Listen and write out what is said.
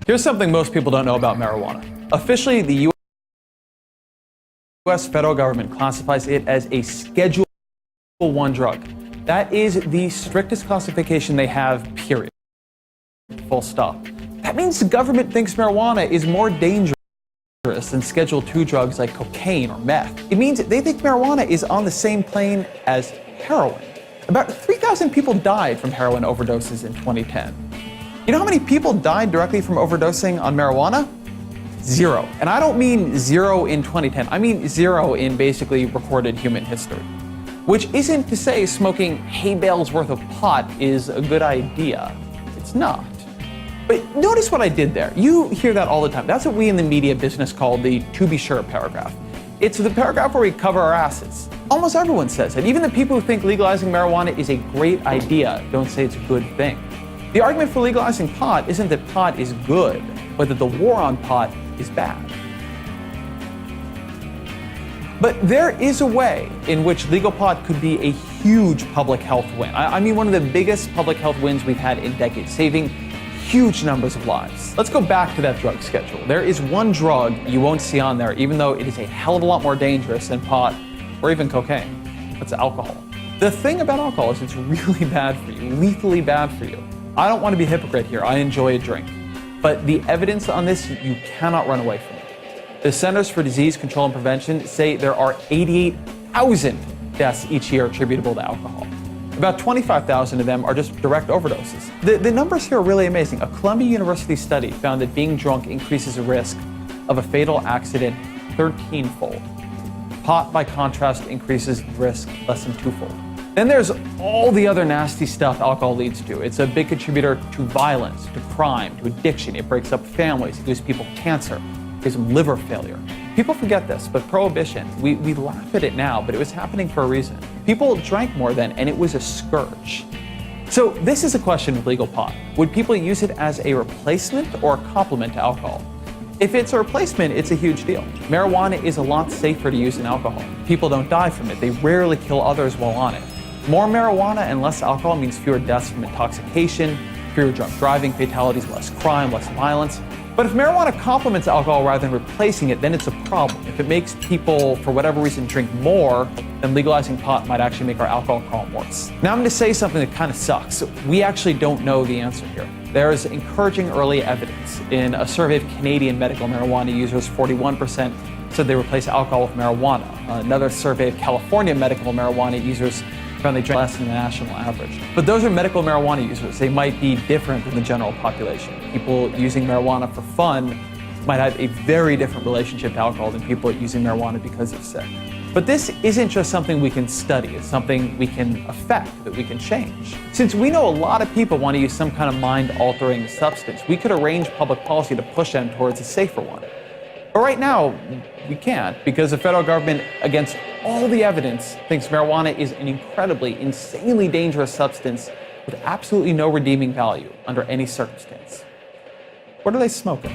Here's something most people don't know about marijuana. Officially, the U.S. federal government classifies it as a Schedule I drug. That is the strictest classification they have, period. Full stop. That means the government thinks marijuana is more dangerous than Schedule II drugs like cocaine or meth. It means they think marijuana is on the same plane as heroin. About 3,000 people died from heroin overdoses in 2010. You know how many people died directly from overdosing on marijuana? 0. And I don't mean 0 in 2010, I mean 0 in basically recorded human history. Which isn't to say smoking hay bales worth of pot is a good idea. It's not. But notice what I did there. You hear that all the time. That's what we in the media business call the to be sure paragraph. It's the paragraph where we cover our asses. Almost everyone says it. Even the people who think legalizing marijuana is a great idea don't say it's a good thing. The argument for legalizing pot isn't that pot is good, but that the war on pot is bad. But there is a way in which legal pot could be a huge public health win. I mean, one of the biggest public health wins we've had in decades, saving huge numbers of lives. Let's go back to that drug schedule. There is one drug you won't see on there, even though it is a hell of a lot more dangerous than pot or even cocaine. That's alcohol. The thing about alcohol is it's really bad for you, lethally bad for you. I don't want to be a hypocrite here. I enjoy a drink. But the evidence on this, you cannot run away from it. The Centers for Disease Control and Prevention say there are 88,000 deaths each year attributable to alcohol. About 25,000 of them are just direct overdoses. The numbers here are really amazing. A Columbia University study found that being drunk increases the risk of a fatal accident 13-fold. Pot, by contrast, increases the risk less than 2-fold. Then there's all the other nasty stuff alcohol leads to. It's a big contributor to violence, to crime, to addiction. It breaks up families, it gives people cancer, it gives them liver failure. People forget this, but prohibition, we laugh at it now, but it was happening for a reason. People drank more then, and it was a scourge. So this is a question with legal pot. Would people use it as a replacement or a complement to alcohol? If it's a replacement, it's a huge deal. Marijuana is a lot safer to use than alcohol. People don't die from it. They rarely kill others while on it. More marijuana and less alcohol means fewer deaths from intoxication, fewer drunk driving fatalities, less crime, less violence. But if marijuana complements alcohol rather than replacing it, then it's a problem. If it makes people, for whatever reason, drink more, then legalizing pot might actually make our alcohol problem worse. Now I'm going to say something that kind of sucks. We actually don't know the answer here. There is encouraging early evidence. In a survey of Canadian medical marijuana users, 41% said they replace alcohol with marijuana. Another survey of California medical marijuana users found they drank less than the national average. But those are medical marijuana users. They might be different than the general population. People using marijuana for fun might have a very different relationship to alcohol than people using marijuana because they're sick. But this isn't just something we can study. It's something we can affect, that we can change. Since we know a lot of people want to use some kind of mind-altering substance, we could arrange public policy to push them towards a safer one. But right now, we can't, because the federal government, against all the evidence, thinks marijuana is an incredibly, insanely dangerous substance with absolutely no redeeming value under any circumstance. What are they smoking?